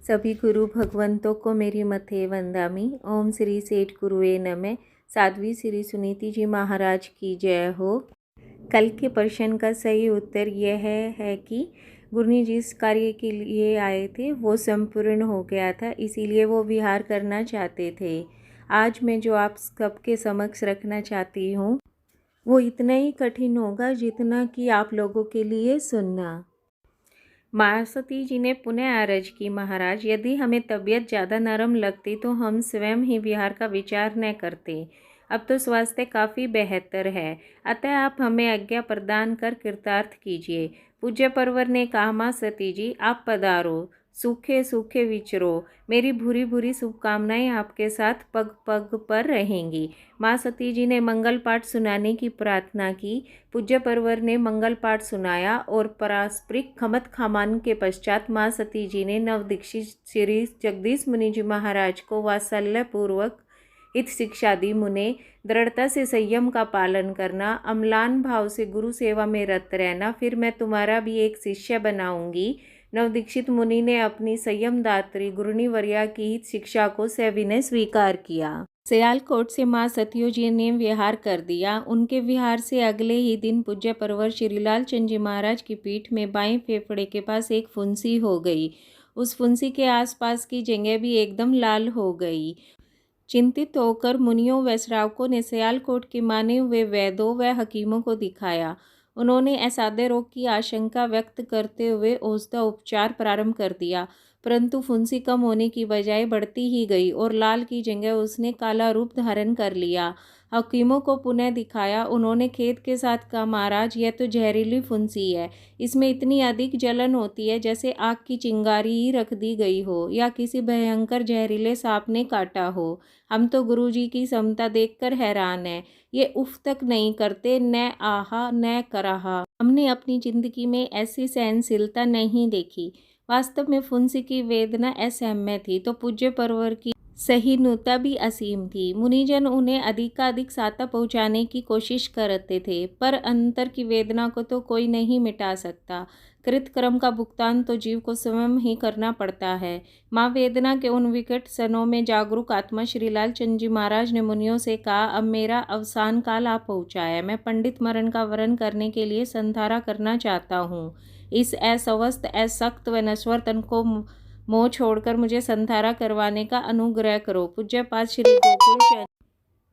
सभी गुरु भगवंतों को मेरी मथे वंदामी। ओम श्री सेठ गुरुवे नमः। साध्वी श्री सुनीति जी महाराज की जय हो। कल के प्रश्न का सही उत्तर यह है कि गुरुजी जिस कार्य के लिए आए थे वो संपूर्ण हो गया था, इसीलिए वो विहार करना चाहते थे। आज मैं जो आप सबके समक्ष रखना चाहती हूँ वो इतना ही कठिन होगा जितना कि आप लोगों के लिए सुनना। माँ सती जी ने पुनः अर्ज की, महाराज यदि हमें तबीयत ज़्यादा नरम लगती तो हम स्वयं ही विहार का विचार न करते। अब तो स्वास्थ्य काफ़ी बेहतर है, अतः आप हमें आज्ञा प्रदान कर कृतार्थ कीजिए। पूज्य परवर ने कहा, माँ सती जी आप पधारो, सूखे सूखे विचरो। मेरी भूरी भूरी शुभकामनाएं आपके साथ पग पग पर रहेंगी। माँ सती जी ने मंगल पाठ सुनाने की प्रार्थना की। पूज्य परवर ने मंगल पाठ सुनाया और पारस्परिक खमत खामान के पश्चात माँ सती जी ने नवदीक्षित श्री जगदीश मुनि जी महाराज को वात्सल्य पूर्वक हित शिक्षा दी। मुने दृढ़ता से संयम का पालन करना, अम्लान भाव से गुरु सेवा में रत रहना, फिर मैं तुम्हारा भी एक शिष्य बनाऊंगी। नवदीक्षित मुनि ने अपनी संयम दात्री गुरुनी वर्या की हित शिक्षा को सविनय स्वीकार किया। सियालकोट से माँ सतियो जी ने विहार कर दिया। उनके विहार से अगले ही दिन पूज्य परवर श्रीलाल चंद जी महाराज की पीठ में बाएं फेफड़े के पास एक फुंसी हो गई। उस फुंसी के आसपास की जगह भी एकदम लाल हो गई। चिंतित होकर मुनियों व श्रावकों ने सियालकोट के माने हुए वैद्यों व हकीमों को दिखाया। उन्होंने असाध्य रोग की आशंका व्यक्त करते हुए औषध उपचार प्रारंभ कर दिया, परंतु फुंसी कम होने की बजाय बढ़ती ही गई और लाल की जगह उसने काला रूप धारण कर लिया। हकीमों को पुनः दिखाया। उन्होंने खेद के साथ कहा, महाराज यह तो जहरीली फुंसी है। इसमें इतनी अधिक जलन होती है जैसे आग की चिंगारी ही रख दी गई हो या किसी भयंकर जहरीले सांप ने काटा हो। हम तो गुरुजी की समता देखकर हैरान हैं। ये उफ तक नहीं करते, न आहा न कराहा। हमने अपनी जिंदगी में ऐसी सहनशीलता नहीं देखी। वास्तव में फुंसी की वेदना असहम्य थी तो पूज्य परवर की सहिष्णुता भी असीम थी। मुनिजन उन्हें अधिकाधिक साता पहुंचाने की कोशिश करते थे, पर अंतर की वेदना को तो कोई नहीं मिटा सकता। कृत कर्म का भुगतान तो जीव को स्वयं ही करना पड़ता है। माँ वेदना के उन विकट क्षणों में जागरूक आत्मा श्रीलाल चंद जी महाराज ने मुनियों से कहा, अब मेरा अवसान काल आ पहुँचा है। मैं पंडित मरण का वरण करने के लिए संधारा करना चाहता हूँ। इस अस्वस्थ असक्त व नश्वर तन को मोह छोड़कर मुझे संधारा करवाने का अनुग्रह करो। पूज्यपाद श्री गोकुल चंद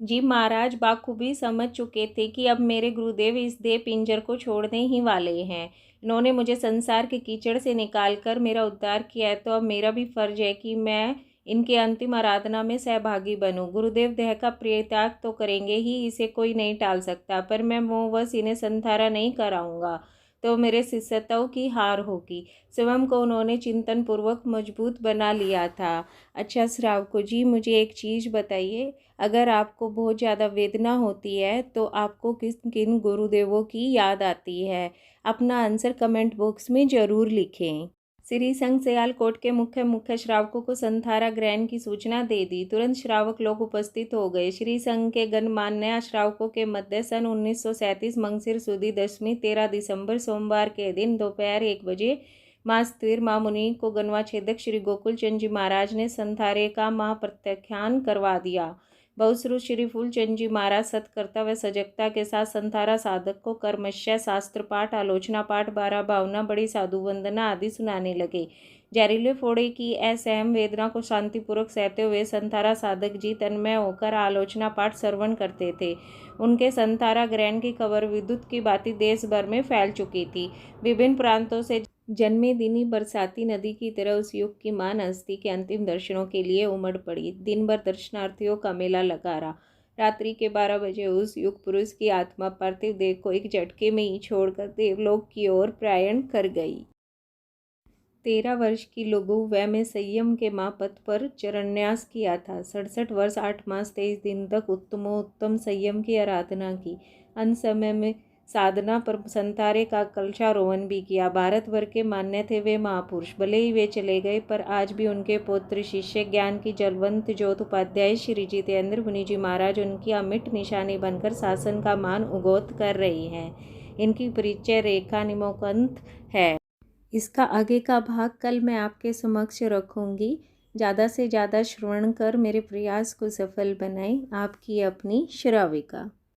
जी महाराज बाखूबी समझ चुके थे कि अब मेरे गुरुदेव इस देह पिंजर को छोड़ने ही वाले हैं। इन्होंने मुझे संसार के कीचड़ से निकालकर मेरा उद्धार किया है, तो अब मेरा भी फर्ज है कि मैं इनके अंतिम आराधना में सहभागी बनूं। गुरुदेव देह का परित्याग तो करेंगे ही, इसे कोई नहीं टाल सकता, पर मैं मोहवश इन्हें संधारा नहीं कराऊंगा तो मेरे शिष्यत्व की हार होगी। स्वयं को उन्होंने चिंतन पूर्वक मजबूत बना लिया था। अच्छा श्रावको जी, मुझे एक चीज़ बताइए, अगर आपको बहुत ज़्यादा वेदना होती है तो आपको किन गुरुदेवों की याद आती है? अपना आंसर कमेंट बॉक्स में ज़रूर लिखें। श्री संघ सियालकोट के मुख्य श्रावकों को संधारा ग्रहण की सूचना दे दी। तुरंत श्रावक लोग उपस्थित हो गए। श्री संघ के गणमान्य श्रावकों के मध्य सन 1937 मंगसिर सुदी दशमी 13 दिसंबर सोमवार के दिन दोपहर 1 बजे माँ स्थिर माँ मुनि को गणवा छेदक श्री गोकुल चंद जी महाराज ने संधारे का महाप्रत्याख्यान करवा दिया। बहुश्रुत श्री फूलचंद जी महाराज सत्कर्ता व सजगता के साथ संधारा साधक को कर्मशय, शास्त्र पाठ, आलोचना पाठ, 12 भावना, बड़ी साधु वंदना आदि सुनाने लगे। जहरीले फोड़े की असहम वेदना को शांतिपूर्वक सहते हुए संधारा साधक जी तन्मय होकर आलोचना पाठ श्रवण करते थे। उनके संधारा ग्रहण की खबर विद्युत की भांति देश भर में फैल चुकी थी। विभिन्न प्रांतों से जन्मे दिनी बरसाती नदी की तरह उस युग की मान हस्ती के अंतिम दर्शनों के लिए उमड़ पड़ी। दिन भर दर्शनार्थियों का मेला लगा रहा। रात्रि के 12 बजे उस युग पुरुष की आत्मा पार्थिव देह को एक झटके में ही छोड़कर देवलोक की ओर प्रयाण कर गई। 13 वर्ष की लघु वह में संयम के महापथ पर चरणन्यास किया था। 67 वर्ष 8 मास 23 दिन तक उत्तमोत्तम संयम की आराधना की। अंत समय में साधना पर संतारे का कलशारोहण भी किया। भारत भर के मान्य थे वे महापुरुष। भले ही वे चले गए, पर आज भी उनके पौत्र शिष्य ज्ञान की जलवंत ज्योत उपाध्याय श्री जितेंद्र मुनि जी महाराज उनकी अमिट निशानी बनकर शासन का मान उगोत कर रहे हैं। इनकी परिचय रेखा निमोकंत है। इसका आगे का भाग कल मैं आपके समक्ष रखूँगी। ज़्यादा से ज़्यादा श्रवण कर मेरे प्रयास को सफल बनाएं। आपकी अपनी श्राविका।